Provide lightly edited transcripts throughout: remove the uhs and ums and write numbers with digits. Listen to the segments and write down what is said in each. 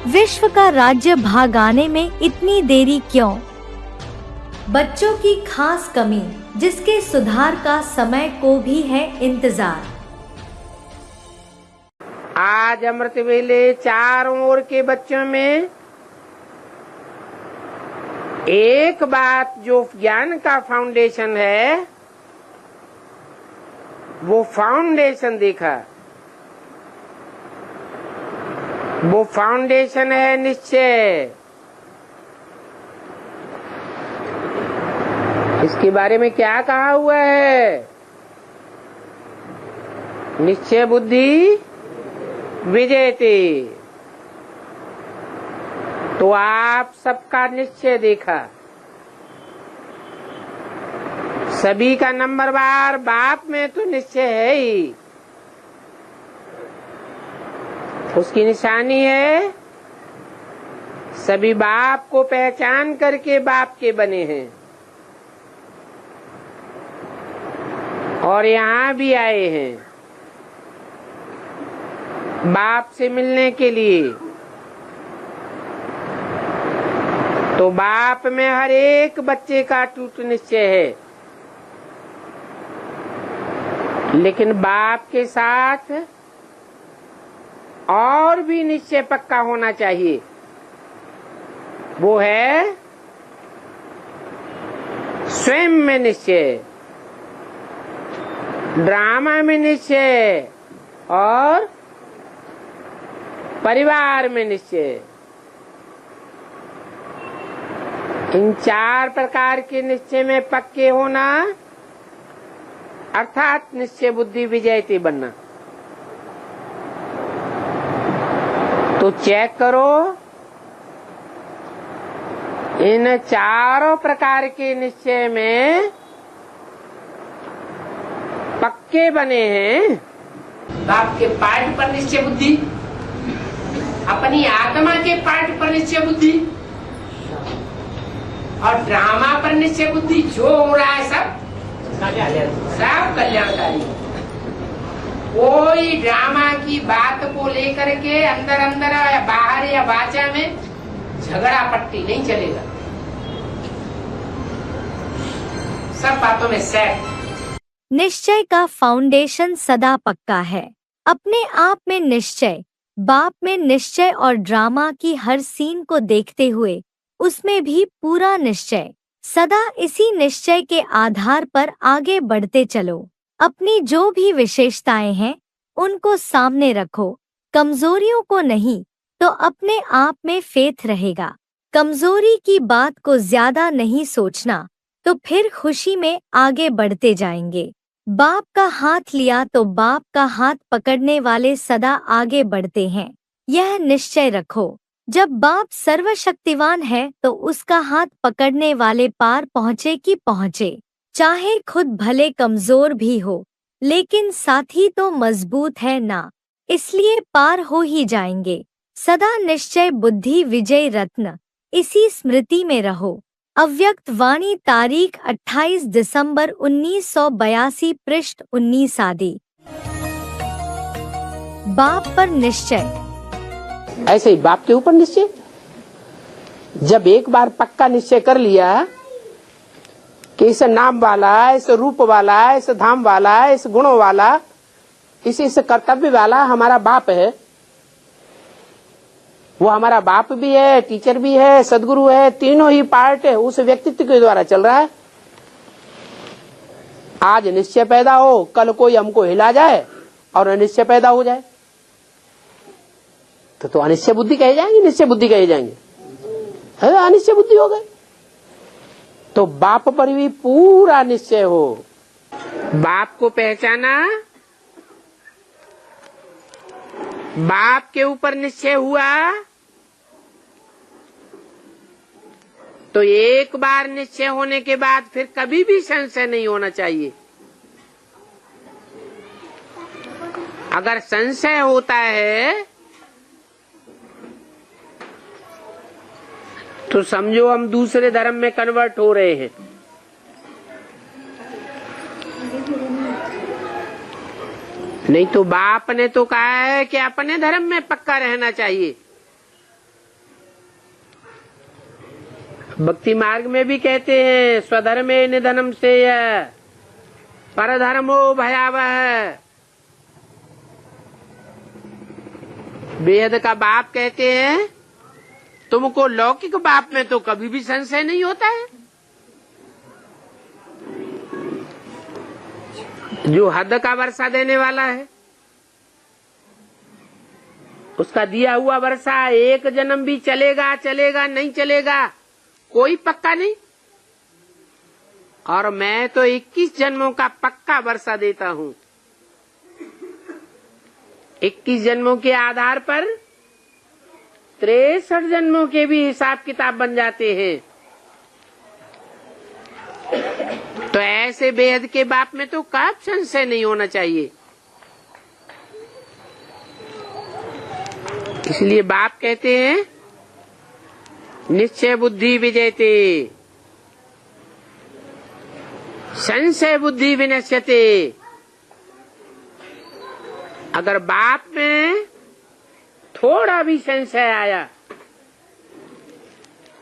विश्व का राज्य भागाने में इतनी देरी क्यों? बच्चों की खास कमी जिसके सुधार का समय को भी है इंतजार। आज अमृत वेले चारों ओर के बच्चों में एक बात जो ज्ञान का फाउंडेशन है, वो फाउंडेशन देखा। वो फाउंडेशन है निश्चय। इसके बारे में क्या कहा हुआ है? निश्चय बुद्धि विजयते। तो आप सबका निश्चय देखा। सभी का नंबर बार बाप में तो निश्चय है ही। उसकी निशानी है सभी बाप को पहचान करके बाप के बने हैं और यहाँ भी आए हैं बाप से मिलने के लिए। तो बाप में हर एक बच्चे का टूट निश्चय है, लेकिन बाप के साथ और भी निश्चय पक्का होना चाहिए। वो है स्वयं में निश्चय, ड्रामा में निश्चय और परिवार में निश्चय। इन चार प्रकार के निश्चय में पक्के होना अर्थात निश्चय बुद्धि विजयते बनना। तो चेक करो, इन चारों प्रकार के निश्चय में पक्के बने हैं। बाप के पाठ पर निश्चय बुद्धि, अपनी आत्मा के पाठ पर निश्चय बुद्धि और ड्रामा पर निश्चय बुद्धि। जो हो रहा है सब कल्याणकारी। कोई ड्रामा की बात को लेकर के अंदर अंदर या बाहर या वाचा में झगड़ा पट्टी नहीं चलेगा। सब बातों में सेट। निश्चय का फाउंडेशन सदा पक्का है। अपने आप में निश्चय, बाप में निश्चय और ड्रामा की हर सीन को देखते हुए उसमें भी पूरा निश्चय। सदा इसी निश्चय के आधार पर आगे बढ़ते चलो। अपनी जो भी विशेषताएं हैं उनको सामने रखो, कमजोरियों को नहीं। तो अपने आप में फेथ रहेगा। कमजोरी की बात को ज्यादा नहीं सोचना, तो फिर खुशी में आगे बढ़ते जाएंगे। बाप का हाथ लिया तो बाप का हाथ पकड़ने वाले सदा आगे बढ़ते हैं। यह निश्चय रखो, जब बाप सर्वशक्तिवान है तो उसका हाथ पकड़ने वाले पार पहुँचे कि पहुँचे। चाहे खुद भले कमजोर भी हो, लेकिन साथी तो मजबूत है ना, इसलिए पार हो ही जाएंगे। सदा निश्चय बुद्धि विजय रत्न, इसी स्मृति में रहो। अव्यक्त वाणी, तारीख 28 दिसंबर 1982, पृष्ठ 19 आदि। बाप पर निश्चय। ऐसे ही बाप के ऊपर निश्चय। जब एक बार पक्का निश्चय कर लिया कि इस नाम वाला, इस रूप वाला, इस धाम वाला, इस गुणों वाला, इस कर्तव्य वाला हमारा बाप है, वो हमारा बाप भी है, टीचर भी है, सदगुरु है, तीनों ही पार्ट है उस व्यक्तित्व के द्वारा चल रहा है। आज निश्चय पैदा हो, कल कोई हमको हिला जाए और अनिश्चय पैदा हो जाए तो अनिश्चय बुद्धि कहे जाएंगे, निश्चय बुद्धि कहे जाएंगे, अनिश्चय बुद्धि हो गए। तो बाप पर भी पूरा निश्चय हो। बाप को पहचाना, बाप के ऊपर निश्चय हुआ तो एक बार निश्चय होने के बाद फिर कभी भी संशय नहीं होना चाहिए। अगर संशय होता है तो समझो हम दूसरे धर्म में कन्वर्ट हो रहे हैं। नहीं तो बाप ने तो कहा है कि अपने धर्म में पक्का रहना चाहिए। भक्ति मार्ग में भी कहते हैं स्वधर्मे निधनम श्रेय परधर्मो भयावह। बेहद का बाप कहते हैं तुमको लौकिक बाप में तो कभी भी संशय नहीं होता है। जो हद का वर्षा देने वाला है उसका दिया हुआ वर्षा एक जन्म भी चलेगा चलेगा नहीं चलेगा कोई पक्का नहीं। और मैं तो 21 जन्मों का पक्का वर्षा देता हूँ। 21 जन्मों के आधार पर 63 जन्मों के भी हिसाब किताब बन जाते हैं। तो ऐसे बेहद के बाप में तो कब संशय नहीं होना चाहिए। इसलिए बाप कहते हैं निश्चय बुद्धि विजयते संशय बुद्धि विनश्यते। अगर बाप में थोड़ा भी संशय आया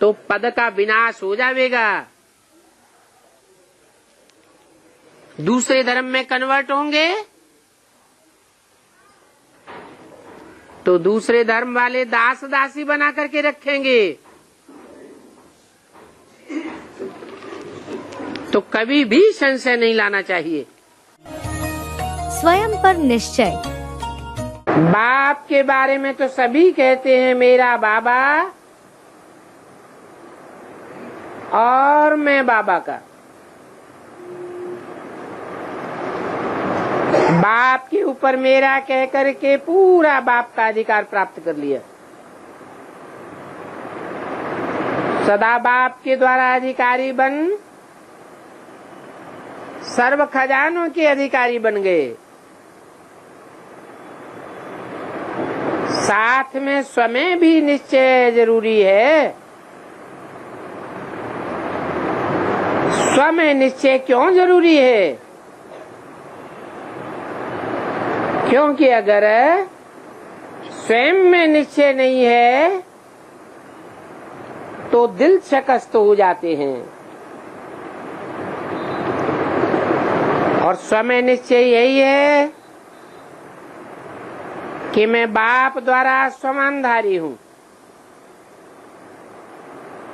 तो पद का विनाश हो जाएगा। दूसरे धर्म में कन्वर्ट होंगे तो दूसरे धर्म वाले दास दासी बना करके रखेंगे। तो कभी भी संशय नहीं लाना चाहिए। स्वयं पर निश्चय। बाप के बारे में तो सभी कहते हैं मेरा बाबा और मैं बाबा का। बाप के ऊपर मेरा कह करके पूरा बाप का अधिकार प्राप्त कर लिया। सदा बाप के द्वारा अधिकारी बन सर्व खजानों के अधिकारी बन गए। साथ में स्वयं भी निश्चय जरूरी है। स्वयं निश्चय क्यों जरूरी है? क्योंकि अगर स्वयं में निश्चय नहीं है तो दिल शकस्त हो जाते हैं। और स्वयं निश्चय यही है कि मैं बाप द्वारा स्वमानधारी हूँ,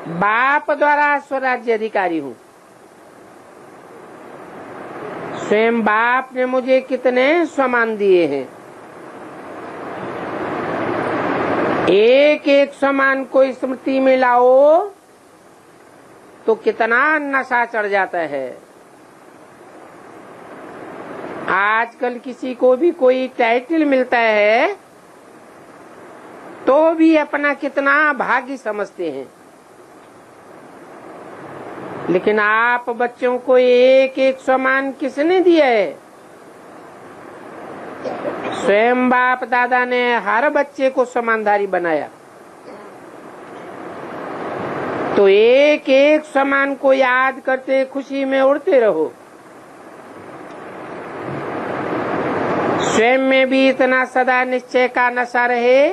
बाप द्वारा स्वराज्य अधिकारी हूँ। स्वयं बाप ने मुझे कितने स्वमान दिए हैं। एक एक स्वमान को स्मृति में लाओ तो कितना नशा चढ़ जाता है। आजकल किसी को भी कोई टाइटल मिलता है तो भी अपना कितना भाग्य समझते हैं। लेकिन आप बच्चों को एक एक सम्मान किसने दिया है? स्वयं बाप दादा ने हर बच्चे को सम्मानधारी बनाया। तो एक एक सम्मान को याद करते खुशी में उड़ते रहो। स्वयं में भी इतना सदा निश्चय का नशा रहे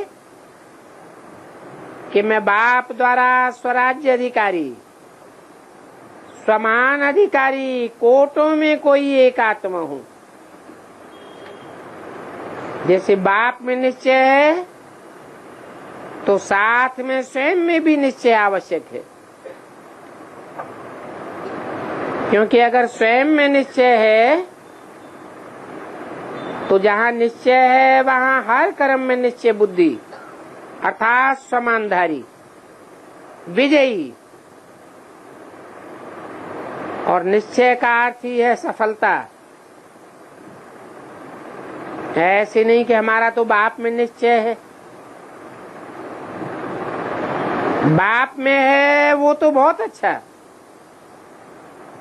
कि मैं बाप द्वारा स्वराज्य अधिकारी, समान अधिकारी, कोटों में कोई एक आत्मा हूँ। जैसे बाप में निश्चय है तो साथ में स्वयं में भी निश्चय आवश्यक है। क्योंकि अगर स्वयं में निश्चय है तो जहाँ निश्चय है वहाँ हर कर्म में निश्चय बुद्धि अर्थात समानधारी, विजयी। और निश्चय का अर्थ ही है सफलता। ऐसे नहीं कि हमारा तो बाप में निश्चय है, बाप में है वो तो बहुत अच्छा,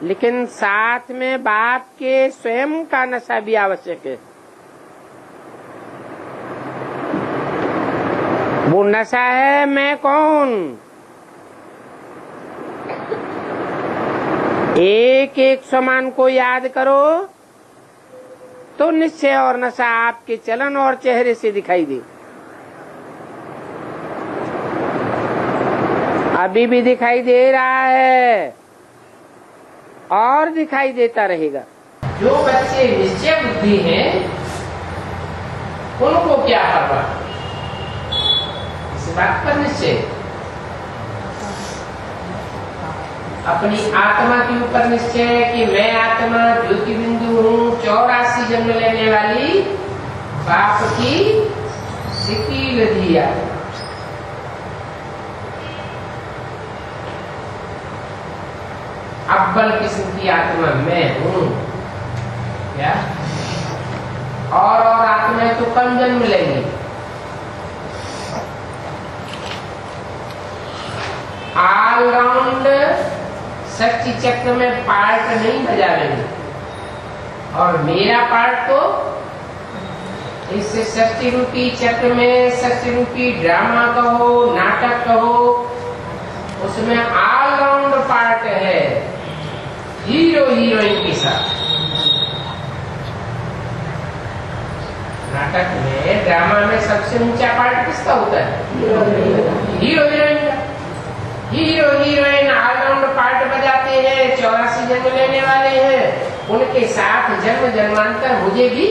लेकिन साथ में बाप के स्वयं का नशा भी आवश्यक है। वो नशा है मैं कौन। एक एक समान को याद करो तो निश्चय और नशा आपके चलन और चेहरे से दिखाई दे। अभी भी दिखाई दे रहा है और दिखाई देता रहेगा। जो बच्चे निश्चय बुद्धि हैं उनको क्या परवाह, इस बात पर निश्चय अपनी आत्मा के ऊपर निश्चय है कि मैं आत्मा ज्योति बिंदु हूँ, 84 जन्म लेने वाली बाप की सिकील दिया। अव्वल किस्म की आत्मा मैं हूँ क्या, और आत्माएं तो कम जन्म लेंगी। ऑलराउंड शक्ति चक्र में पार्ट नहीं बजावेंगे, और मेरा पार्ट तो इस शक्ति रूपी चक्र में, शक्ति रूपी ड्रामा कहो, नाटक कहो, उसमें ऑलराउंड पार्ट है हीरो हीरोइन के साथ। नाटक में, ड्रामा में सबसे ऊंचा पार्ट किसका होता है? हीरो हीरोइन का। हीरो हीरोइन ऑलराउंड पार्ट बजाते हैं, 84 जन्म लेने वाले हैं, उनके साथ जन्म जन्मांतर मुझे भी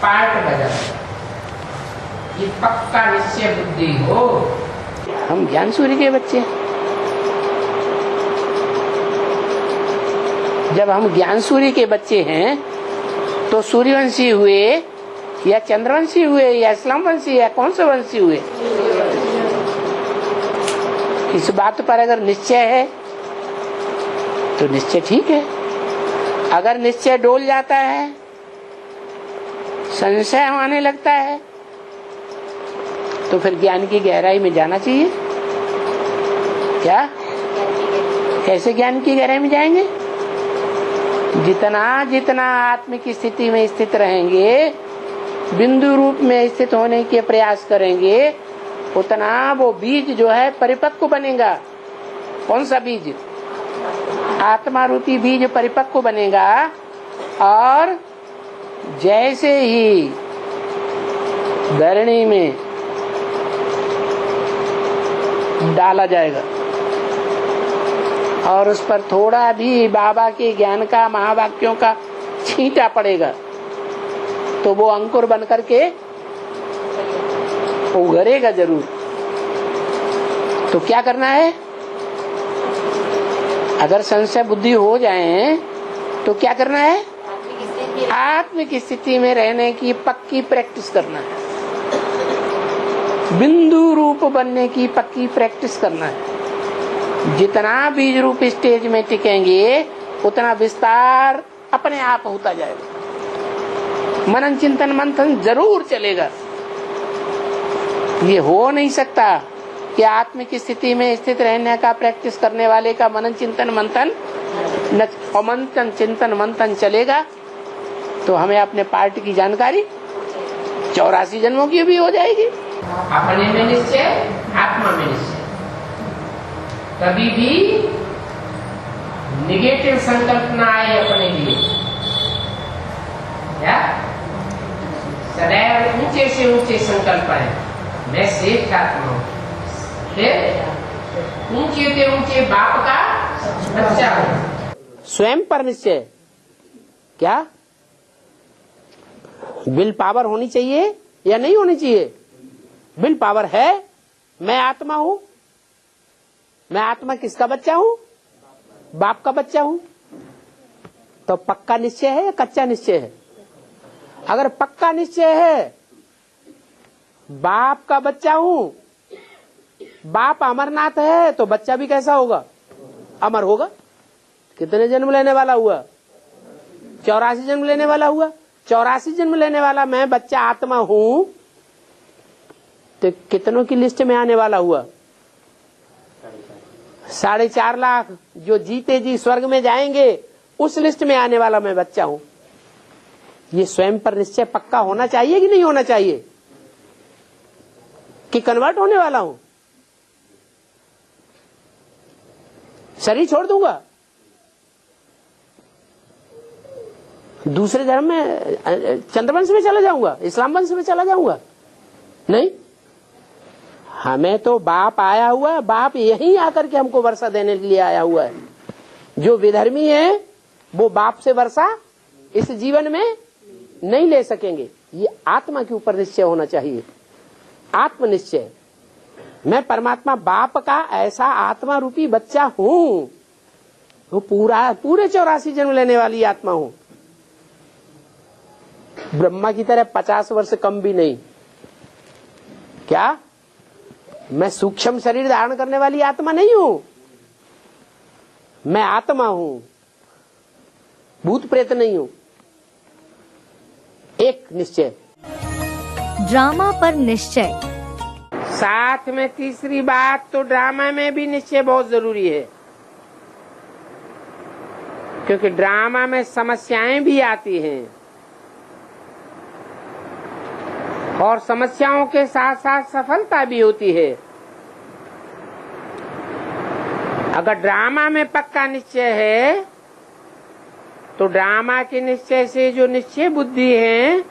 पार्ट बजाते। ये पक्का निश्चय बुद्धि हो। हम ज्ञान सूर्य के बच्चे, जब हम ज्ञान सूर्य के बच्चे हैं तो सूर्यवंशी हुए या चंद्रवंशी हुए या इस्लाम वंशी या कौन सा वंशी हुए, इस बात पर अगर निश्चय है तो निश्चय ठीक है। अगर निश्चय डोल जाता है, संशय आने लगता है, तो फिर ज्ञान की गहराई में जाना चाहिए। क्या कैसे ज्ञान की गहराई में जाएंगे? जितना जितना आत्म की स्थिति में स्थित रहेंगे, बिंदु रूप में स्थित होने के प्रयास करेंगे, उतना वो बीज जो है परिपक्व बनेगा। कौन सा बीज? आत्मा रूपी बीज परिपक्व बनेगा। और जैसे ही धरणी में डाला जाएगा और उस पर थोड़ा भी बाबा के ज्ञान का, महावाक्यों का छींटा पड़ेगा, तो वो अंकुर बन करके उगरेगा जरूर। तो क्या करना है? अगर संशय बुद्धि हो जाए तो क्या करना है? आत्म की स्थिति में रहने की पक्की प्रैक्टिस करना है, बिंदु रूप बनने की पक्की प्रैक्टिस करना है। जितना बीज रूप स्टेज में टिकेंगे, उतना विस्तार अपने आप होता जाएगा। मनन चिंतन मंथन जरूर चलेगा। ये हो नहीं सकता कि आत्म की स्थिति में स्थित रहने का प्रैक्टिस करने वाले का मनन चिंतन मंथन मंथन चिंतन मंथन चलेगा तो हमें अपने पार्ट की जानकारी 84 जन्मों की भी हो जाएगी। अपने में निश्चय, आत्मा में निश्चय। कभी भी निगेटिव संकल्प ना आए अपने लिए। क्या? सदैव ऊंचे से ऊंचे संकल्प आए। मैं श्रेष्ठ आत्मा हूँ, फिर ऊंचे से ऊंचे बाप का बच्चा हूँ। स्वयं पर निश्चय। क्या विल पावर होनी चाहिए या नहीं होनी चाहिए? विल पावर है। मैं आत्मा हूं। मैं आत्मा किसका बच्चा हूं? बाप का बच्चा हूं। तो पक्का निश्चय है या कच्चा निश्चय है? अगर पक्का निश्चय है, बाप का बच्चा हूं, बाप अमरनाथ है, तो बच्चा भी कैसा होगा? अमर होगा। कितने जन्म लेने वाला हुआ? 84 जन्म लेने वाला हुआ। 84 जन्म लेने वाला मैं बच्चा आत्मा हूं, तो कितनों की लिस्ट में आने वाला हुआ? 4.5 लाख जो जीते जी स्वर्ग में जाएंगे, उस लिस्ट में आने वाला मैं बच्चा हूं। ये स्वयं पर निश्चय पक्का होना चाहिए कि नहीं होना चाहिए? कि कन्वर्ट होने वाला हूं, शरीर छोड़ दूंगा, दूसरे धर्म में, चंद्रवंश में चला जाऊंगा, इस्लाम वंश में चला जाऊंगा? नहीं, हमें तो बाप आया हुआ है, बाप यहीं आकर के हमको वर्षा देने के लिए आया हुआ है। जो विधर्मी है वो बाप से वर्षा इस जीवन में नहीं ले सकेंगे। ये आत्मा के ऊपर निश्चय होना चाहिए, आत्मनिश्चय। मैं परमात्मा बाप का ऐसा आत्मा रूपी बच्चा हूँ, वो पूरे 84 जन्म लेने वाली आत्मा हूँ। ब्रह्मा की तरह 50 वर्ष कम भी नहीं। क्या मैं सूक्ष्म शरीर धारण करने वाली आत्मा नहीं हूं? मैं आत्मा हूं, भूत प्रेत नहीं हूं। एक निश्चय। ड्रामा पर निश्चय। साथ में तीसरी बात तो ड्रामा में भी निश्चय बहुत जरूरी है, क्योंकि ड्रामा में समस्याएं भी आती हैं और समस्याओं के साथ साथ सफलता भी होती है। अगर ड्रामा में पक्का निश्चय है तो ड्रामा के निश्चय से जो निश्चय बुद्धि है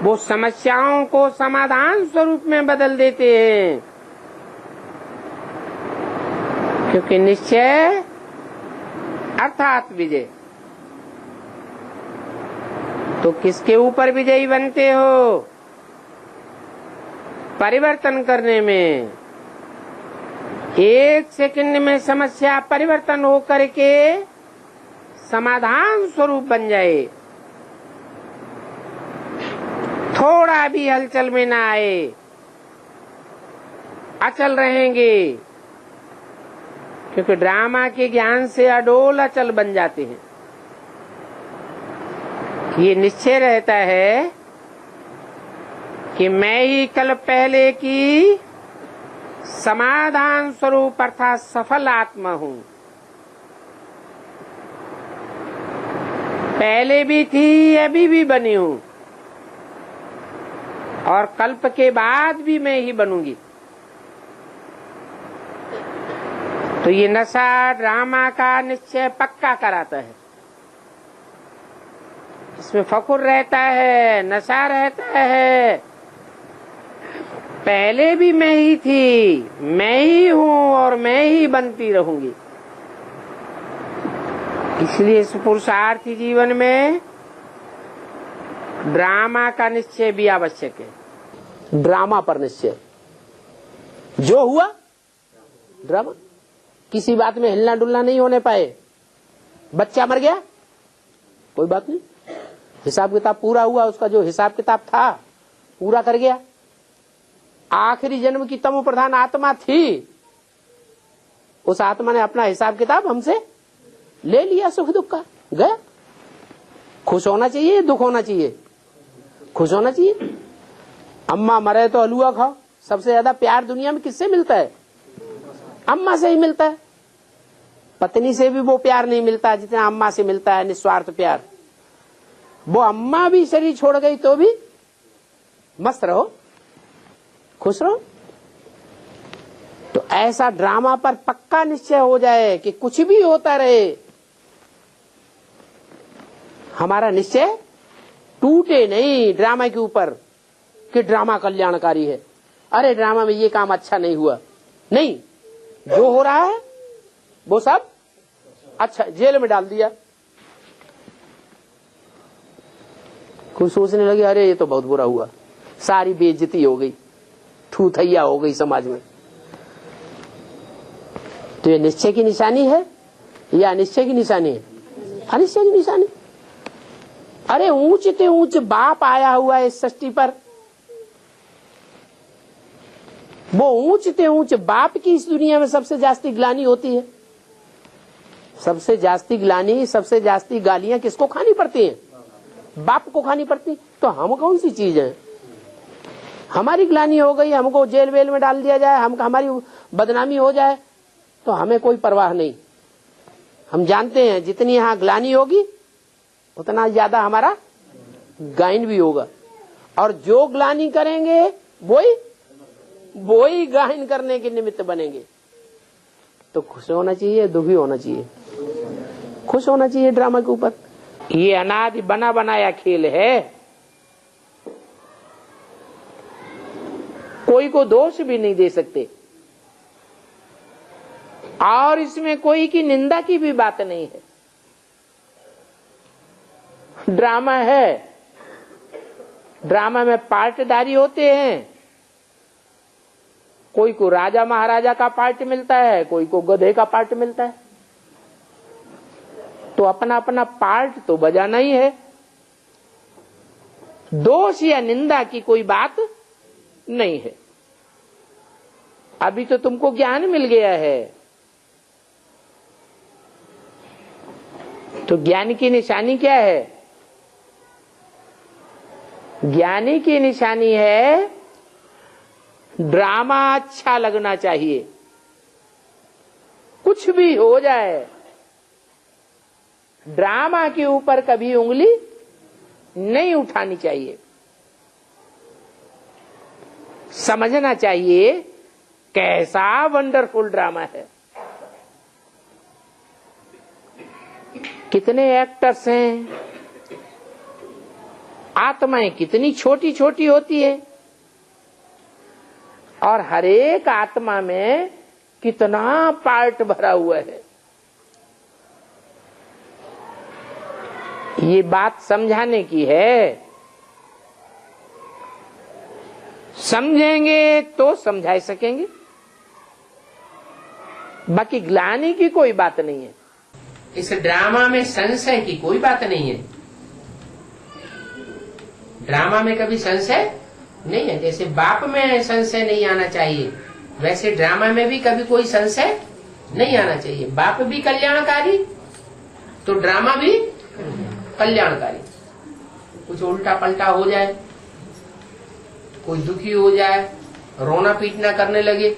वो समस्याओं को समाधान स्वरूप में बदल देते हैं, क्योंकि निश्चय अर्थात विजय। तो किसके ऊपर विजयी बनते हो? परिवर्तन करने में। एक सेकंड में समस्या परिवर्तन हो करके समाधान स्वरूप बन जाए, थोड़ा भी हलचल में ना आए, अचल रहेंगे, क्योंकि ड्रामा के ज्ञान से अडोल अचल बन जाते हैं। ये निश्चय रहता है कि मैं ही कल पहले की समाधान स्वरूप अर्थात सफल आत्मा हूँ। पहले भी थी, अभी भी बनी हूँ और कल्प के बाद भी मैं ही बनूंगी। तो ये नशा ड्रामा का निश्चय पक्का कराता है। इसमें फखुर रहता है, नशा रहता है। पहले भी मैं ही थी, मैं ही हूँ और मैं ही बनती रहूंगी। इसलिए इस पुरुषार्थी जीवन में ड्रामा का निश्चय भी आवश्यक है। ड्रामा पर निश्चय। जो हुआ ड्रामा, किसी बात में हिलना डुलना नहीं होने पाए। बच्चा मर गया, कोई बात नहीं, हिसाब किताब पूरा हुआ, उसका जो हिसाब किताब था पूरा कर गया। आखिरी जन्म की तमो प्रधान आत्मा थी, उस आत्मा ने अपना हिसाब किताब हमसे ले लिया, सुख दुख का गया। खुश होना चाहिए, दुख होना चाहिए? खुश होना चाहिए। अम्मा मरे तो हलवा खाओ। सबसे ज्यादा प्यार दुनिया में किससे मिलता है? अम्मा से ही मिलता है। पत्नी से भी वो प्यार नहीं मिलता जितना अम्मा से मिलता है, निस्वार्थ प्यार। वो अम्मा भी शरीर छोड़ गई तो भी मस्त रहो, खुश रहो। तो ऐसा ड्रामा पर पक्का निश्चय हो जाए कि कुछ भी होता रहे, हमारा निश्चय टूटे नहीं ड्रामा के ऊपर कि ड्रामा कल्याणकारी है। अरे ड्रामा में ये काम अच्छा नहीं हुआ, नहीं, जो हो रहा है वो सब अच्छा, जेल में डाल दिया। कुछ सोचने लगे अरे ये तो बहुत बुरा हुआ, सारी बेइज्जती हो गई, थूथैया हो गई समाज में। तो ये निश्चय की निशानी है या अनिश्चय की निशानी है? अनिश्चय की निशानी। अरे ऊंच ते ऊंच बाप आया हुआ है इस सृष्टि पर, वो ऊंच ते ऊंच बाप की इस दुनिया में सबसे जास्ती ग्लानी होती है। सबसे जास्ती ग्लानी, सबसे जास्ती गालियां किसको खानी पड़ती हैं? बाप को खानी पड़ती। तो हम कौन सी चीज है? हमारी ग्लानी हो गई, हमको जेल वेल में डाल दिया जाए, हमारी बदनामी हो जाए तो हमें कोई परवाह नहीं। हम जानते हैं जितनी यहाँ ग्लानी होगी उतना ज्यादा हमारा गायन भी होगा, और जो ग्लानी करेंगे वही गायन करने के निमित्त बनेंगे। तो खुश होना चाहिए, दुखी होना चाहिए? खुश होना चाहिए ड्रामा के ऊपर। ये अनादि बना बनाया खेल है। कोई कोई को दोष भी नहीं दे सकते, और इसमें कोई की निंदा की भी बात नहीं है। ड्रामा है, ड्रामा में पार्टदारी होते हैं। कोई को राजा महाराजा का पार्ट मिलता है, कोई को गधे का पार्ट मिलता है, तो अपना अपना पार्ट तो बजाना ही है। दोष या निंदा की कोई बात नहीं है। अभी तो तुमको ज्ञान मिल गया है, तो ज्ञान की निशानी क्या है? ज्ञानी की निशानी है ड्रामा अच्छा लगना चाहिए। कुछ भी हो जाए, ड्रामा के ऊपर कभी उंगली नहीं उठानी चाहिए। समझना चाहिए कैसा वंडरफुल ड्रामा है। कितने एक्टर्स हैं, आत्माएं कितनी छोटी छोटी होती है, और हर एक आत्मा में कितना पार्ट भरा हुआ है। ये बात समझाने की है। समझेंगे तो समझा सकेंगे, बाकी ग्लानि की कोई बात नहीं है। इस ड्रामा में संशय की कोई बात नहीं है। ड्रामा में कभी संशय नहीं है। जैसे बाप में संशय नहीं आना चाहिए, वैसे ड्रामा में भी कभी कोई संशय नहीं आना चाहिए। बाप भी कल्याणकारी तो ड्रामा भी कल्याणकारी। कुछ उल्टा पलटा हो जाए, कोई दुखी हो जाए, रोना पीटना करने लगे,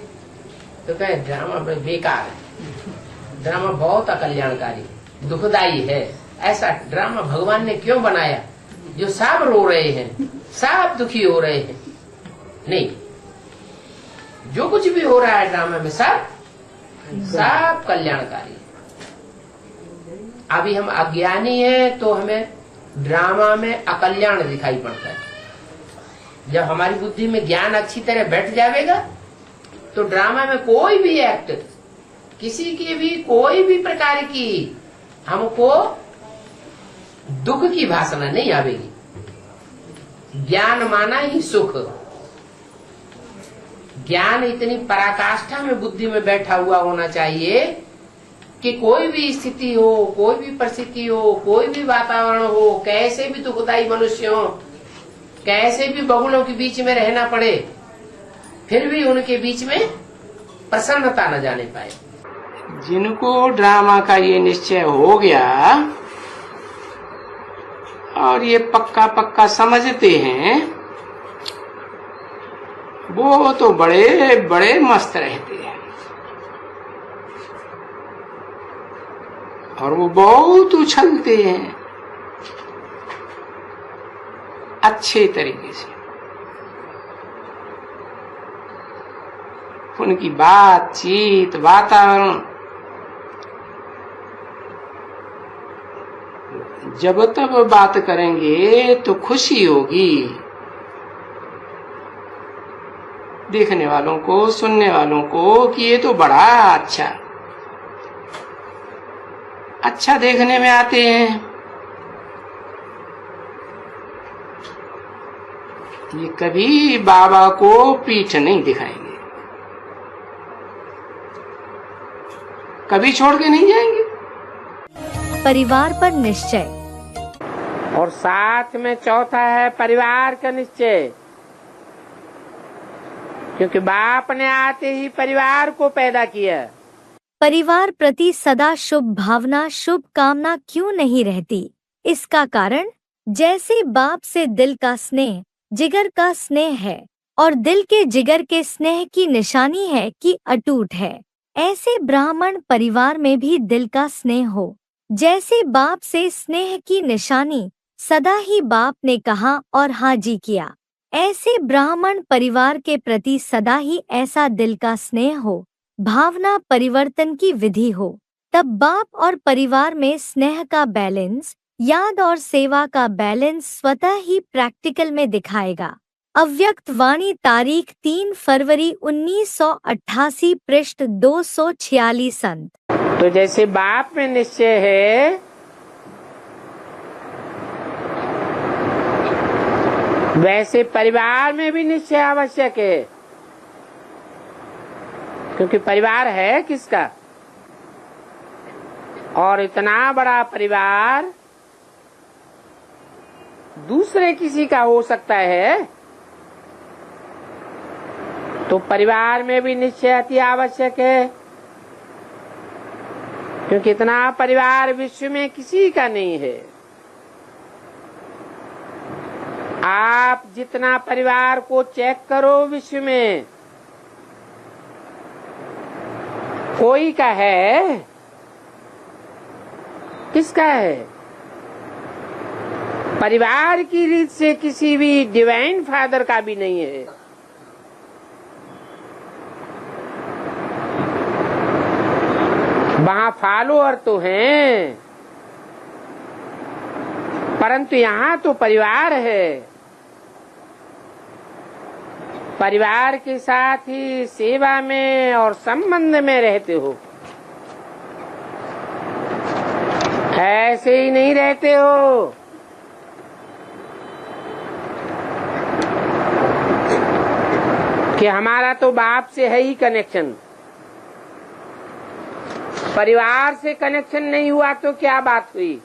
तो कहे ड्रामा बेकार है, ड्रामा बहुत अकल्याणकारी, दुखदायी है। ऐसा ड्रामा भगवान ने क्यों बनाया जो सब रो रहे हैं, सब दुखी हो रहे हैं? नहीं, जो कुछ भी हो रहा है ड्रामा में सब कल्याणकारी है। अभी हम अज्ञानी हैं तो हमें ड्रामा में अकल्याण दिखाई पड़ता है। जब हमारी बुद्धि में ज्ञान अच्छी तरह बैठ जाएगा तो ड्रामा में कोई भी एक्ट, किसी की भी कोई भी प्रकार की हमको दुख की भाषा नहीं आवेगी। ज्ञान माना ही सुख। ज्ञान इतनी पराकाष्ठा में बुद्धि में बैठा हुआ होना चाहिए कि कोई भी स्थिति हो, कोई भी परिस्थिति हो, कोई भी वातावरण हो, कैसे भी दुखदायी मनुष्य हो, कैसे भी बगुलों के बीच में रहना पड़े, फिर भी उनके बीच में प्रसन्नता न जाने पाए। जिनको ड्रामा का ये निश्चय हो गया और ये पक्का पक्का समझते हैं, वो तो बड़े बड़े मस्त रहते हैं और वो बहुत उछलते हैं अच्छे तरीके से। उनकी बातचीत, वातावरण जब तक बात करेंगे तो खुशी होगी देखने वालों को, सुनने वालों को कि ये तो बड़ा अच्छा देखने में आते हैं। ये कभी बाबा को पीठ नहीं दिखाएंगे, कभी छोड़ के नहीं जाएंगे। परिवार पर निश्चय। और साथ में चौथा है परिवार का निश्चय, क्योंकि बाप ने आते ही परिवार को पैदा किया। परिवार प्रति सदा शुभ भावना, शुभ कामना क्यों नहीं रहती? इसका कारण जैसे बाप से दिल का स्नेह, जिगर का स्नेह है और दिल के जिगर के स्नेह की निशानी है कि अटूट है, ऐसे ब्राह्मण परिवार में भी दिल का स्नेह हो। जैसे बाप से स्नेह की निशानी सदा ही बाप ने कहा और हाँ जी किया, ऐसे ब्राह्मण परिवार के प्रति सदा ही ऐसा दिल का स्नेह हो, भावना परिवर्तन की विधि हो। तब बाप और परिवार में स्नेह का बैलेंस, याद और सेवा का बैलेंस स्वतः ही प्रैक्टिकल में दिखाएगा। अव्यक्त वाणी तारीख 3 फरवरी 1988 पृष्ठ 246 अंत। तो जैसे बाप में निश्चय है, वैसे परिवार में भी निश्चय आवश्यक है। क्योंकि परिवार है किसका, और इतना बड़ा परिवार दूसरे किसी का हो सकता है, तो परिवार में भी निश्चय अति आवश्यक है। क्योंकि इतना परिवार विश्व में किसी का नहीं है। आप जितना परिवार को चेक करो विश्व में, कोई का है, किसका है? परिवार की रीत से किसी भी डिवाइन फादर का भी नहीं है। वहां फॉलोअर तो हैं, परंतु यहाँ तो परिवार है। परिवार के साथ ही सेवा में और संबंध में रहते हो, ऐसे ही नहीं रहते हो। कि हमारा तो बाप से है ही कनेक्शन, परिवार से कनेक्शन नहीं हुआ तो क्या बात हुई।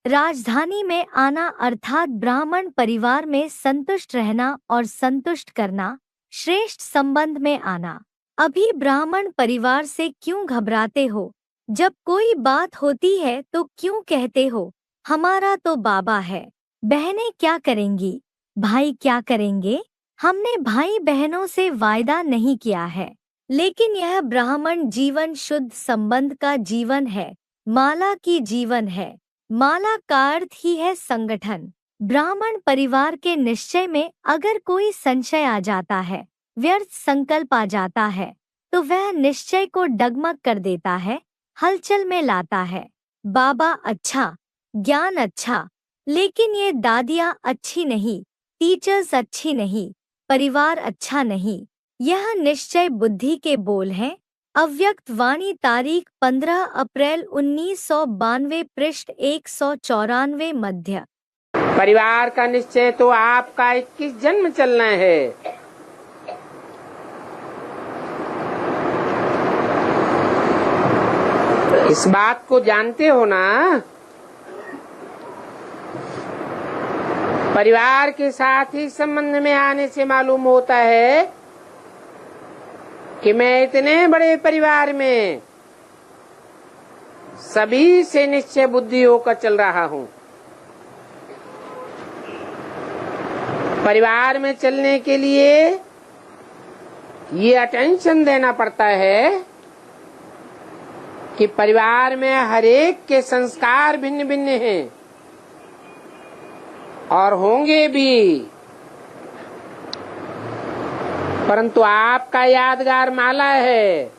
राजधानी में आना अर्थात ब्राह्मण परिवार में संतुष्ट रहना और संतुष्ट करना, श्रेष्ठ संबंध में आना। अभी ब्राह्मण परिवार से क्यों घबराते हो? जब कोई बात होती है तो क्यों कहते हो हमारा तो बाबा है, बहनें क्या करेंगी, भाई क्या करेंगे? हमने भाई बहनों से वायदा नहीं किया है। लेकिन यह ब्राह्मण जीवन शुद्ध संबंध का जीवन है, माला की जीवन है। माला का अर्थ ही है संगठन। ब्राह्मण परिवार के निश्चय में अगर कोई संशय आ जाता है, व्यर्थ संकल्प आ जाता है, तो वह निश्चय को डगमग कर देता है, हलचल में लाता है। बाबा अच्छा, ज्ञान अच्छा, लेकिन ये दादियाँ अच्छी नहीं, टीचर्स अच्छी नहीं, परिवार अच्छा नहीं। यह निश्चय बुद्धि के बोल हैं। अव्यक्त वाणी तारीख 15 अप्रैल 1992 पृष्ठ 194 मध्य। परिवार का निश्चय तो आपका 21 जन्म चलना है। इस बात को जानते हो ना। परिवार के साथ ही संबंध में आने से मालूम होता है कि मैं इतने बड़े परिवार में सभी से निश्चय बुद्धि होकर चल रहा हूँ। परिवार में चलने के लिए ये अटेंशन देना पड़ता है कि परिवार में हर एक के संस्कार भिन्न भिन्न हैं और होंगे भी, परंतु आपका यादगार माला है।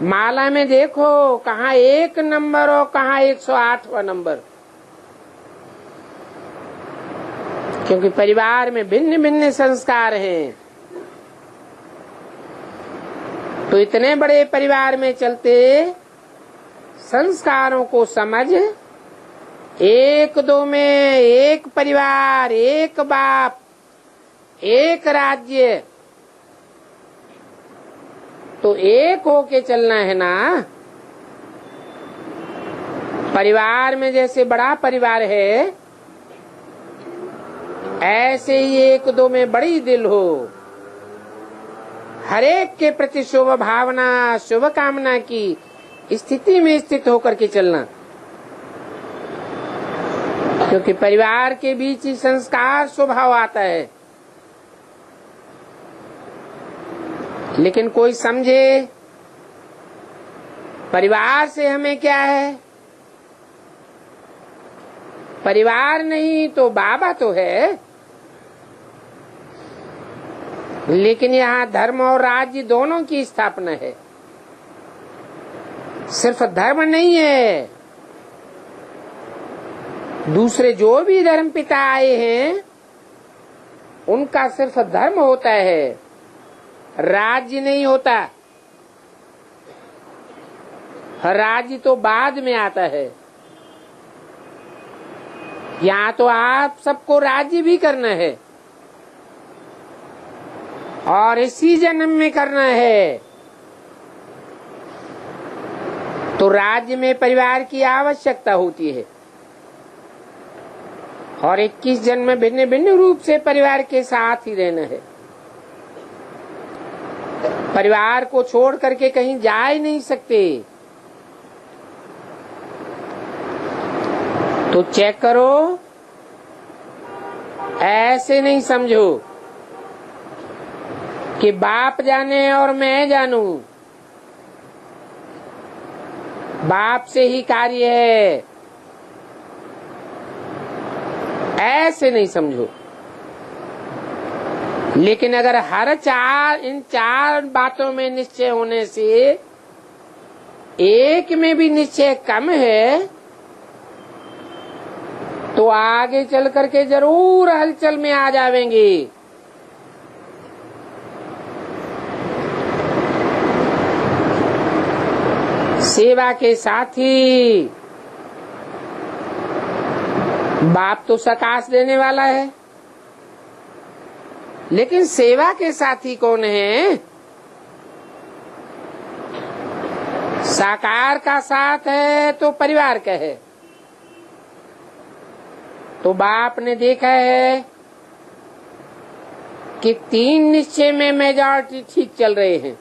माला में देखो कहाँ 1 नंबर और कहाँ 108वां नंबर, क्योंकि परिवार में भिन्न भिन्न संस्कार हैं। तो इतने बड़े परिवार में चलते संस्कारों को समझ, 1-2 में एक परिवार, एक बाप, एक राज्य, तो एक होके चलना है ना। परिवार में जैसे बड़ा परिवार है, ऐसे ही 1-2 में बड़ी दिल हो, हर एक के प्रति शुभ भावना, शुभ कामना की स्थिति में स्थित होकर के चलना। क्योंकि परिवार के बीच ही संस्कार स्वभाव आता है। लेकिन कोई समझे परिवार से हमें क्या है, परिवार नहीं तो बाबा तो है। लेकिन यहाँ धर्म और राज्य दोनों की स्थापना है, सिर्फ धर्म नहीं है। दूसरे जो भी धर्म पिता आए हैं उनका सिर्फ धर्म होता है, राज्य नहीं होता। राज्य तो बाद में आता है। यहाँ तो आप सबको राज्य भी करना है और इसी जन्म में करना है। तो राज्य में परिवार की आवश्यकता होती है और 21 जन्म में भिन्न भिन्न रूप से परिवार के साथ ही रहना है। परिवार को छोड़ करके कहीं जा ही नहीं सकते। तो चेक करो, ऐसे नहीं समझो कि बाप जाने और मैं जानूं। बाप से ही कार्य है, ऐसे नहीं समझो। लेकिन अगर इन चार बातों में निश्चय होने से एक में भी निश्चय कम है तो आगे चल करके जरूर हलचल में आ जाएंगे। सेवा के साथी, बाप तो सकाश देने वाला है, लेकिन सेवा के साथी कौन है? साकार का साथ है तो परिवार का है। तो बाप ने देखा है कि 3 निश्चय में मेजॉरिटी ठीक चल रहे हैं,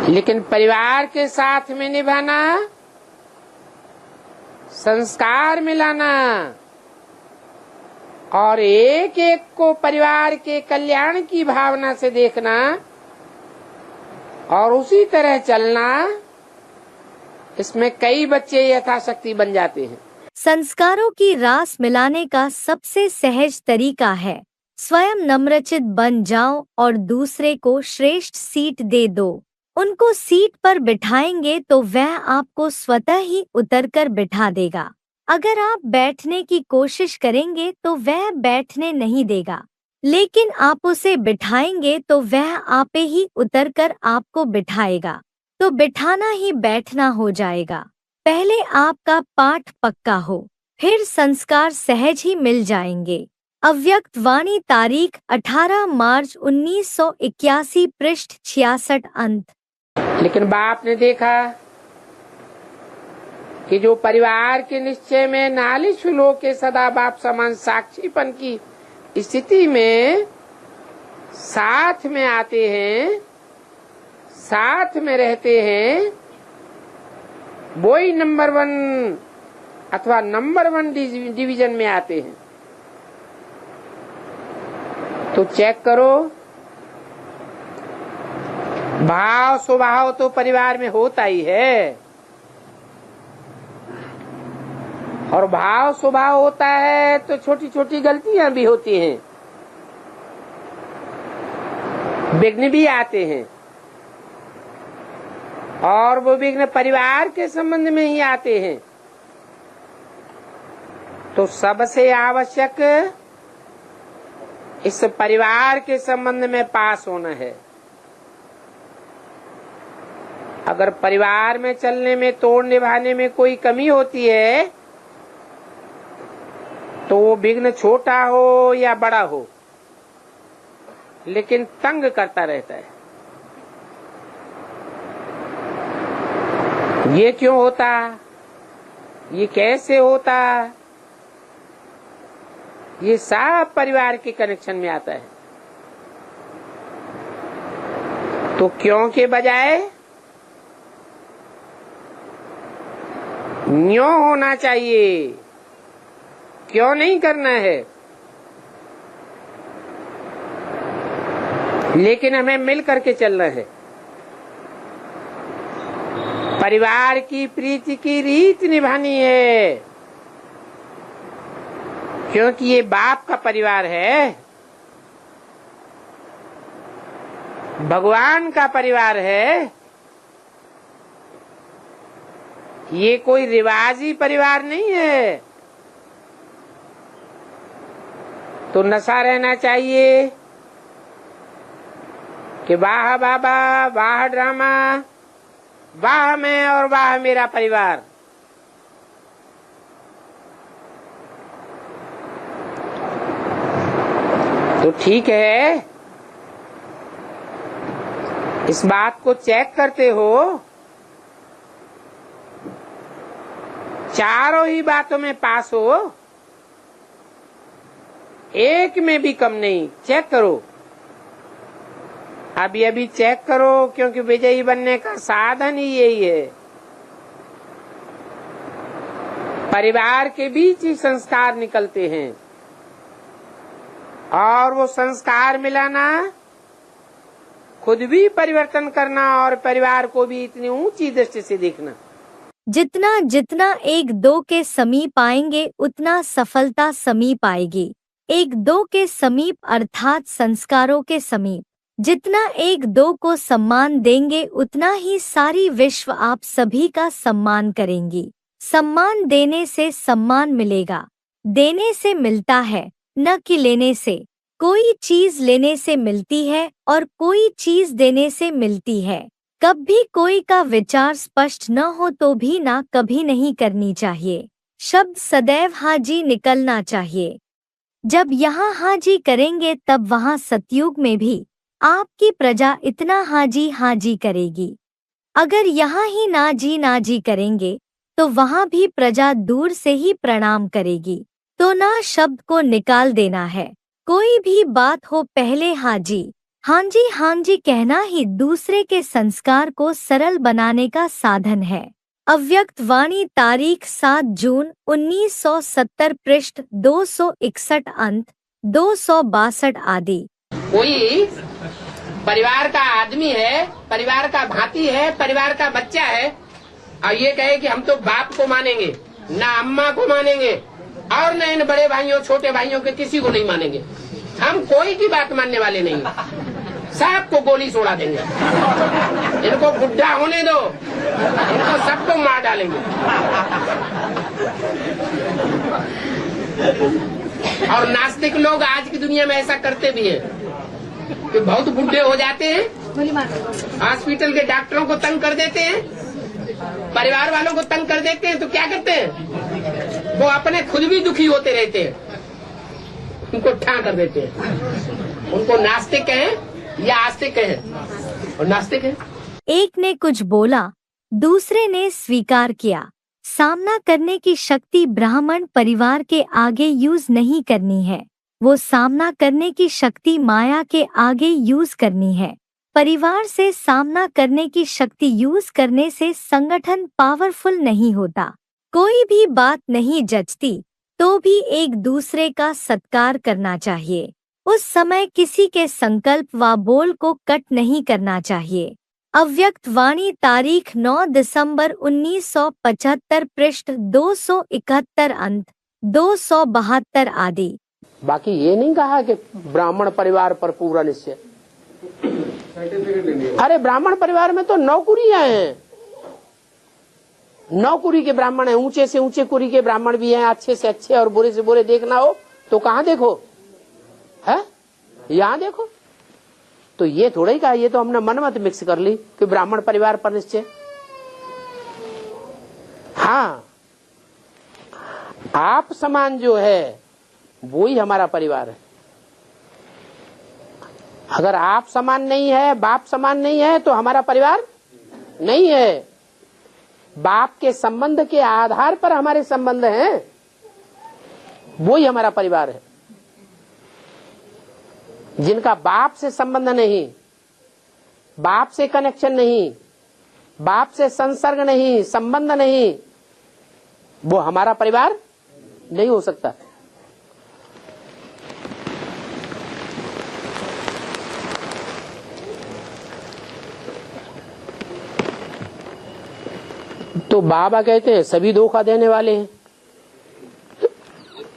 लेकिन परिवार के साथ में निभाना, संस्कार मिलाना और एक एक को परिवार के कल्याण की भावना से देखना और उसी तरह चलना, इसमें कई बच्चे यथाशक्ति बन जाते हैं। संस्कारों की रास मिलाने का सबसे सहज तरीका है स्वयं नम्रचित बन जाओ और दूसरे को श्रेष्ठ सीट दे दो। उनको सीट पर बिठाएंगे तो वह आपको स्वतः ही उतरकर बिठा देगा। अगर आप बैठने की कोशिश करेंगे तो वह बैठने नहीं देगा, लेकिन आप उसे बिठाएंगे तो वह आपे ही उतरकर आपको बिठाएगा। तो बिठाना ही बैठना हो जाएगा। पहले आपका पाठ पक्का हो, फिर संस्कार सहज ही मिल जाएंगे। अव्यक्त वाणी, तारीख 18 मार्च 1981, पृष्ठ 66 अंत। लेकिन बाप ने देखा कि जो परिवार के निश्चय में नालिश लो के सदा बाप समान साक्षीपन की स्थिति में साथ में आते हैं, साथ में रहते हैं, वो ही नंबर 1 अथवा नंबर 1 डिवीजन में आते हैं। तो चेक करो, भाव स्वभाव तो परिवार में होता ही है और भाव स्वभाव होता है तो छोटी छोटी गलतियां भी होती हैं, विघ्न भी आते हैं और वो विघ्न परिवार के संबंध में ही आते हैं। तो सबसे आवश्यक इस परिवार के संबंध में पास होना है। अगर परिवार में चलने में, तोड़ निभाने में कोई कमी होती है तो वो विघ्न छोटा हो या बड़ा हो, लेकिन तंग करता रहता है। ये क्यों होता, ये कैसे होता, ये सब परिवार के कनेक्शन में आता है। तो क्यों के बजाय न्यों होना चाहिए, क्यों नहीं करना है। लेकिन हमें मिल करके चलना है। परिवार की प्रीति की रीत निभानी है, क्योंकि ये बाप का परिवार है, भगवान का परिवार है। ये कोई रिवाजी परिवार नहीं है। तो नशा रहना चाहिए कि वाह बाबा, वाह ड्रामा, वाह मैं और वाह मेरा परिवार। तो ठीक है, इस बात को चेक करते हो, चारों ही बातों में पास हो, एक में भी कम नहीं। चेक करो, अभी चेक करो, क्योंकि विजयी बनने का साधन ही यही है। परिवार के बीच ही संस्कार निकलते हैं, और वो संस्कार मिलाना, खुद भी परिवर्तन करना और परिवार को भी इतनी ऊंची दृष्टि से देखना। जितना जितना एक दो के समीप आएंगे उतना सफलता समीप आएगी। एक दो के समीप अर्थात संस्कारों के समीप। जितना एक दो को सम्मान देंगे उतना ही सारी विश्व आप सभी का सम्मान करेंगी। सम्मान देने से सम्मान मिलेगा, देने से मिलता है, न कि लेने से। कोई चीज लेने से मिलती है और कोई चीज देने से मिलती है। कभी कोई का विचार स्पष्ट न हो तो भी ना कभी नहीं करनी चाहिए। शब्द सदैव हाजी निकलना चाहिए। जब यहाँ हाजी करेंगे तब वहाँ सतयुग में भी आपकी प्रजा इतना हाजी हाजी करेगी। अगर यहाँ ही नाजी करेंगे तो वहाँ भी प्रजा दूर से ही प्रणाम करेगी। तो ना शब्द को निकाल देना है। कोई भी बात हो पहले हांजी कहना ही दूसरे के संस्कार को सरल बनाने का साधन है। अव्यक्त वाणी तारीख 7 जून 1970 पृष्ठ 261 अंत 262 आदि। कोई परिवार का आदमी है, परिवार का भाती है, परिवार का बच्चा है, और ये कहे कि हम तो बाप को मानेंगे, ना अम्मा को मानेंगे, और न इन बड़े भाइयों छोटे भाइयों के किसी को नहीं मानेंगे। हम कोई की बात मानने वाले नहीं, सबको गोली छोड़ा देंगे, इनको बुढ़ा होने दो, इनको सबको मार डालेंगे। और नास्तिक लोग आज की दुनिया में ऐसा करते भी हैं कि बहुत बुढ़े हो जाते हैं, हॉस्पिटल के डॉक्टरों को तंग कर देते हैं, परिवार वालों को तंग कर देते हैं, तो क्या करते हैं, वो अपने खुद भी दुखी होते रहते हैं, उनको ठा कर देते हैं। उनको नास्तिक कहें या आस्तिक कहें, और नास्तिक है। एक ने कुछ बोला, दूसरे ने स्वीकार किया। सामना करने की शक्ति ब्राह्मण परिवार के आगे यूज नहीं करनी है, वो सामना करने की शक्ति माया के आगे यूज करनी है। परिवार से सामना करने की शक्ति यूज करने से संगठन पावरफुल नहीं होता। कोई भी बात नहीं जचती तो भी एक दूसरे का सत्कार करना चाहिए। उस समय किसी के संकल्प व बोल को कट नहीं करना चाहिए। अव्यक्त वाणी तारीख 9 दिसंबर 1975 पृष्ठ 271 अंत 272 आदि। बाकी ये नहीं कहा कि ब्राह्मण परिवार पर पूरा निश्चय। अरे ब्राह्मण परिवार में तो नौकुरियां हैं, नौकुरी के ब्राह्मण हैं, ऊंचे से ऊंचे कुरी के ब्राह्मण भी हैं, अच्छे से अच्छे और बुरे से बुरे। देखना हो तो कहाँ देखो, है यहाँ देखो। तो ये थोड़ा ही कहा, ये तो हमने मनमत मिक्स कर ली कि ब्राह्मण परिवार पर निश्चय। हाँ, आप समान जो है वो ही हमारा परिवार है। अगर आप समान नहीं है, बाप समान नहीं है, तो हमारा परिवार नहीं है। बाप के संबंध के आधार पर हमारे संबंध हैं, वो ही हमारा परिवार है। जिनका बाप से संबंध नहीं, बाप से कनेक्शन नहीं, बाप से संसर्ग नहीं, संबंध नहीं, वो हमारा परिवार नहीं हो सकता। तो बाबा कहते हैं सभी धोखा देने वाले हैं।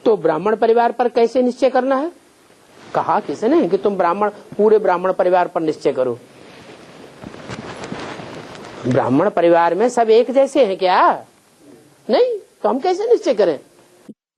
तो ब्राह्मण परिवार पर कैसे निश्चय करना है? कहा किसने कि तुम पूरे ब्राह्मण परिवार पर निश्चय करो। ब्राह्मण परिवार में सब एक जैसे हैं क्या? नहीं, तो हम कैसे निश्चय करें?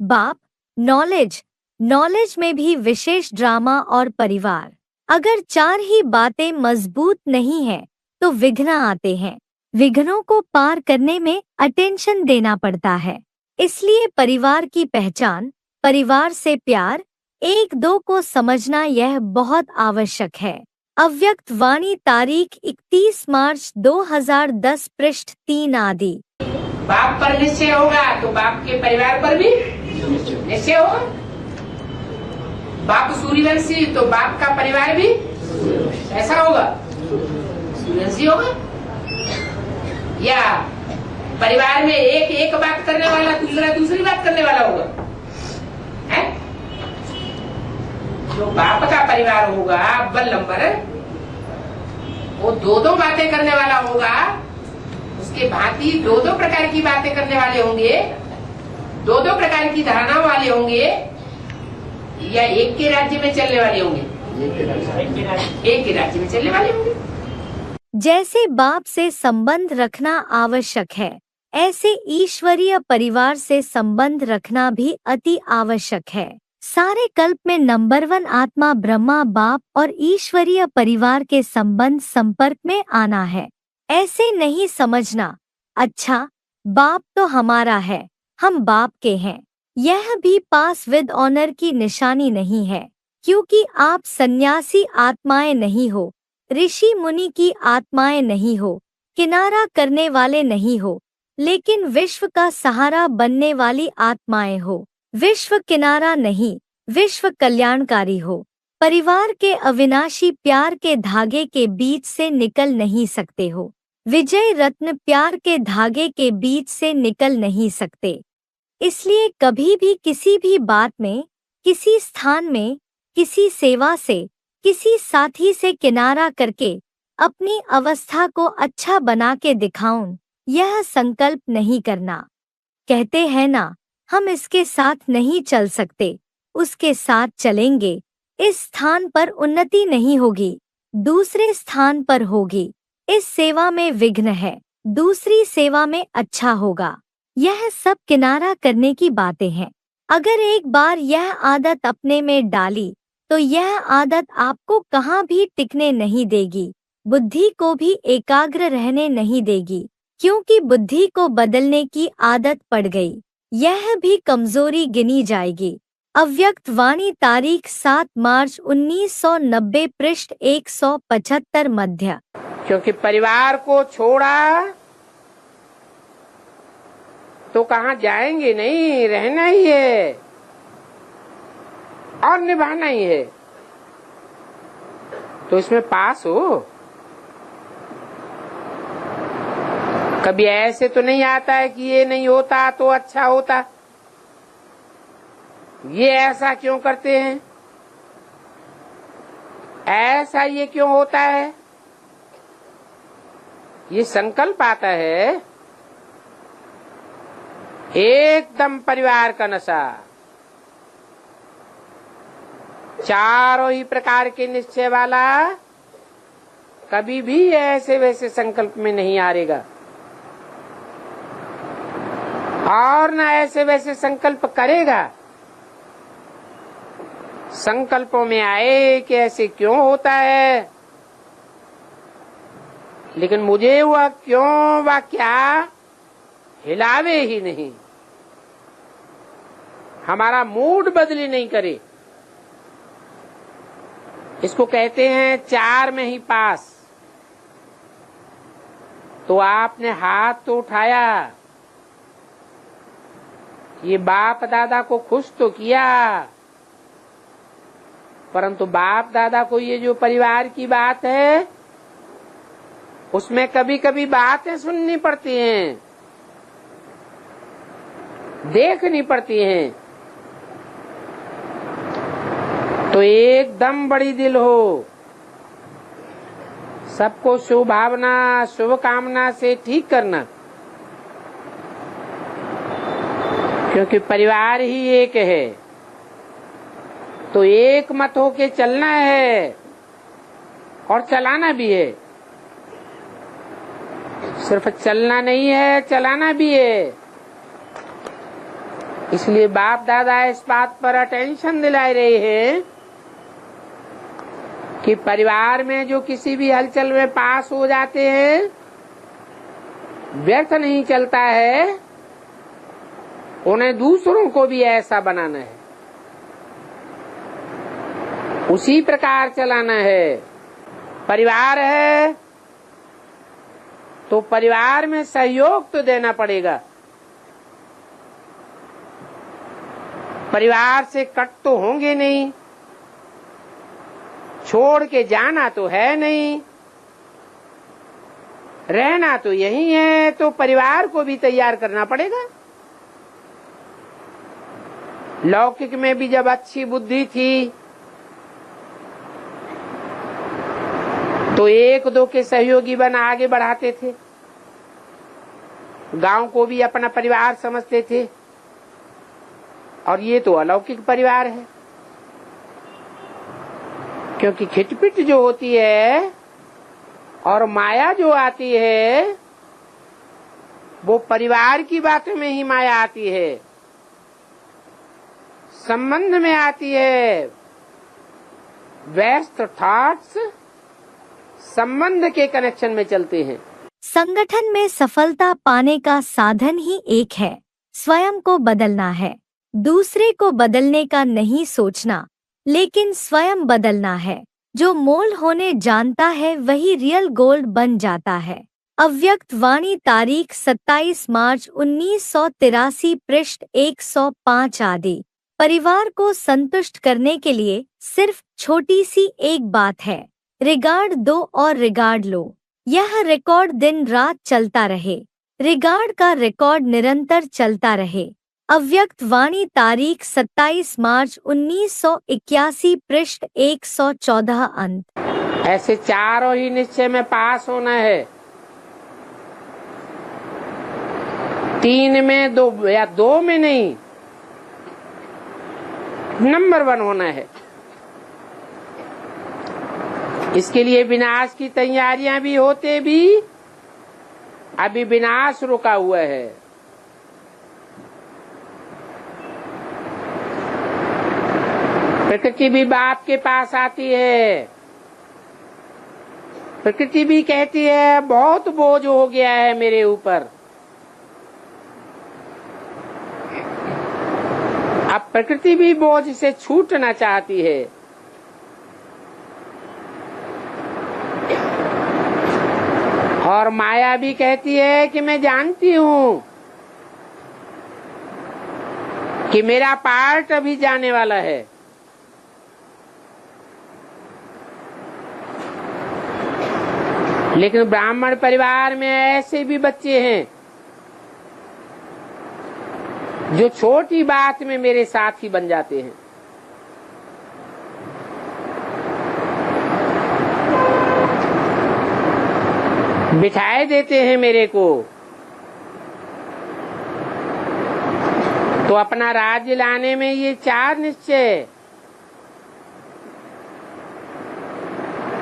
बाप नॉलेज नॉलेज में भी विशेष ड्रामा और परिवार। अगर 4 ही बातें मजबूत नहीं है तो विघ्न आते हैं। विघ्नों को पार करने में अटेंशन देना पड़ता है। इसलिए परिवार की पहचान, परिवार से प्यार, 1-2 को समझना यह बहुत आवश्यक है। अव्यक्त वाणी तारीख 31 मार्च 2010 पृष्ठ 3 आदि। बाप पर निश्चय होगा तो बाप के परिवार पर भी निश्चय होगा। बाप सूर्यवंशी तो बाप का परिवार भी ऐसा होगा, सूर्यवंशी होगा। या परिवार में एक बात करने वाला दूसरा दूसरी बात करने वाला होगा, है? जो बाप का परिवार होगा अव्वल नंबर, वो 2 बातें करने वाला होगा। उसके भांति 2 प्रकार की बातें करने वाले होंगे, 2 प्रकार की धारणा वाले होंगे, या एक के राज्य में चलने वाले होंगे, एक के राज्य में चलने वाले होंगे। जैसे बाप से संबंध रखना आवश्यक है, ऐसे ईश्वरीय परिवार से संबंध रखना भी अति आवश्यक है। सारे कल्प में नंबर 1 आत्मा ब्रह्मा बाप और ईश्वरीय परिवार के संबंध संपर्क में आना है। ऐसे नहीं समझना, अच्छा बाप तो हमारा है, हम बाप के हैं। यह भी पास विद ऑनर की निशानी नहीं है, क्योंकि आप सन्यासी आत्माएं नहीं हो, ऋषि मुनि की आत्माएं नहीं हो, किनारा करने वाले नहीं हो, लेकिन विश्व का सहारा बनने वाली आत्माएं हो। विश्व किनारा नहीं, विश्व कल्याणकारी हो। परिवार के अविनाशी प्यार के धागे के बीच से निकल नहीं सकते हो। विजय रत्न प्यार के धागे के बीच से निकल नहीं सकते। इसलिए कभी भी किसी भी बात में, किसी स्थान में, किसी सेवा से, किसी साथी से किनारा करके अपनी अवस्था को अच्छा बना के दिखाऊं, यह संकल्प नहीं करना। कहते हैं ना, हम इसके साथ नहीं चल सकते, उसके साथ चलेंगे, इस स्थान पर उन्नति नहीं होगी, दूसरे स्थान पर होगी। इस सेवा में विघ्न है, दूसरी सेवा में अच्छा होगा। यह सब किनारा करने की बातें हैं। अगर एक बार यह आदत अपने में डाली तो यह आदत आपको कहाँ भी टिकने नहीं देगी, बुद्धि को भी एकाग्र रहने नहीं देगी, क्योंकि बुद्धि को बदलने की आदत पड़ गई, यह भी कमजोरी गिनी जाएगी। अव्यक्त वाणी तारीख 7 मार्च 1990 पृष्ठ 175 मध्य। क्योंकि परिवार को छोड़ा तो कहाँ जाएंगे नहीं, रहना ही है और निभाना ही है। तो इसमें पास हो। कभी ऐसे तो नहीं आता है कि ये नहीं होता तो अच्छा होता, ये ऐसा क्यों करते हैं, ऐसा ये क्यों होता है। ये संकल्प आता है एकदम परिवार का नशा। चारों ही प्रकार के निश्चय वाला कभी भी ऐसे वैसे संकल्प में नहीं हारेगा, और न ऐसे वैसे संकल्प करेगा। संकल्पों में आए कि ऐसे क्यों होता है, लेकिन मुझे वह क्यों व क्या हिलावे ही नहीं, हमारा मूड बदली नहीं करे। इसको कहते हैं 4 में ही पास। तो आपने हाथ तो उठाया, ये बाप दादा को खुश तो किया, परंतु बाप दादा को ये जो परिवार की बात है उसमें कभी कभी बातें सुननी पड़ती हैं, देखनी पड़ती हैं। तो एकदम बड़ी दिल हो, सबको शुभ भावना शुभ कामना से ठीक करना, क्योंकि परिवार ही एक है। तो एक मत होके चलना है और चलाना भी है। सिर्फ चलना नहीं है, चलाना भी है। इसलिए बाप दादा इस बात पर अटेंशन दिला रहे हैं कि परिवार में जो किसी भी हलचल में पास हो जाते हैं, व्यर्थ नहीं चलता है, उन्हें दूसरों को भी ऐसा बनाना है, उसी प्रकार चलाना है। परिवार है तो परिवार में सहयोग तो देना पड़ेगा, परिवार से कट तो होंगे नहीं, छोड़ के जाना तो है नहीं, रहना तो यही है, तो परिवार को भी तैयार करना पड़ेगा। लौकिक में भी जब अच्छी बुद्धि थी तो एक दो के सहयोगी बन आगे बढ़ाते थे, गांव को भी अपना परिवार समझते थे, और ये तो अलौकिक परिवार है, क्योंकि खिटपिट जो होती है और माया जो आती है वो परिवार की बातों में ही माया आती है, संबंध में आती है। व्यस्त थॉट्स संबंध के कनेक्शन में चलते हैं। संगठन में सफलता पाने का साधन ही एक है, स्वयं को बदलना है। दूसरे को बदलने का नहीं सोचना, लेकिन स्वयं बदलना है। जो मोल्ड होने जानता है वही रियल गोल्ड बन जाता है। अव्यक्त वाणी तारीख 27 मार्च 1983 पृष्ठ 105 आदि। परिवार को संतुष्ट करने के लिए सिर्फ छोटी सी एक बात है, रिगार्ड दो और रिगार्ड लो। यह रिकॉर्ड दिन रात चलता रहे, रिगार्ड का रिकॉर्ड निरंतर चलता रहे। अव्यक्त वाणी तारीख 27 मार्च 1981 पृष्ठ 114 अंत। ऐसे चारों ही निश्चय में पास होना है, 3 में 2 या 2 में नहीं, नंबर 1 होना है। इसके लिए विनाश की तैयारियां भी होते भी अभी विनाश रुका हुआ है। प्रकृति भी बाप के पास आती है, प्रकृति भी कहती है बहुत बोझ हो गया है मेरे ऊपर। अब प्रकृति भी बोझ से छूटना चाहती है, और माया भी कहती है कि मैं जानती हूँ कि मेरा पार्ट अभी जाने वाला है। लेकिन ब्राह्मण परिवार में ऐसे भी बच्चे हैं जो छोटी बात में मेरे साथी बन जाते हैं। बिठाए देते हैं मेरे को, तो अपना राज्य लाने में ये 4 निश्चय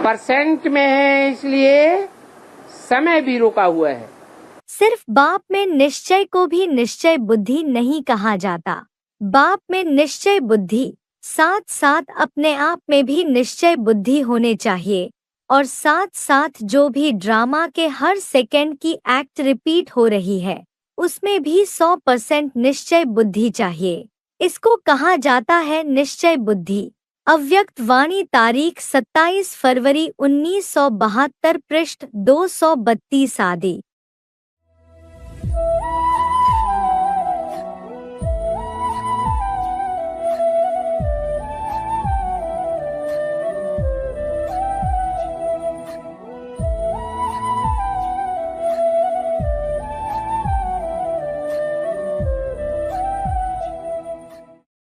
% में है, इसलिए समय भी रुका हुआ है। सिर्फ बाप में निश्चय को भी निश्चय बुद्धि नहीं कहा जाता। बाप में निश्चय बुद्धि साथ साथ अपने आप में भी निश्चय बुद्धि होने चाहिए, और साथ साथ जो भी ड्रामा के हर सेकंड की एक्ट रिपीट हो रही है उसमें भी 100% निश्चय बुद्धि चाहिए। इसको कहा जाता है निश्चय बुद्धि। अव्यक्त वाणी तारीख 27 फरवरी 1972 पृष्ठ 232 आदि।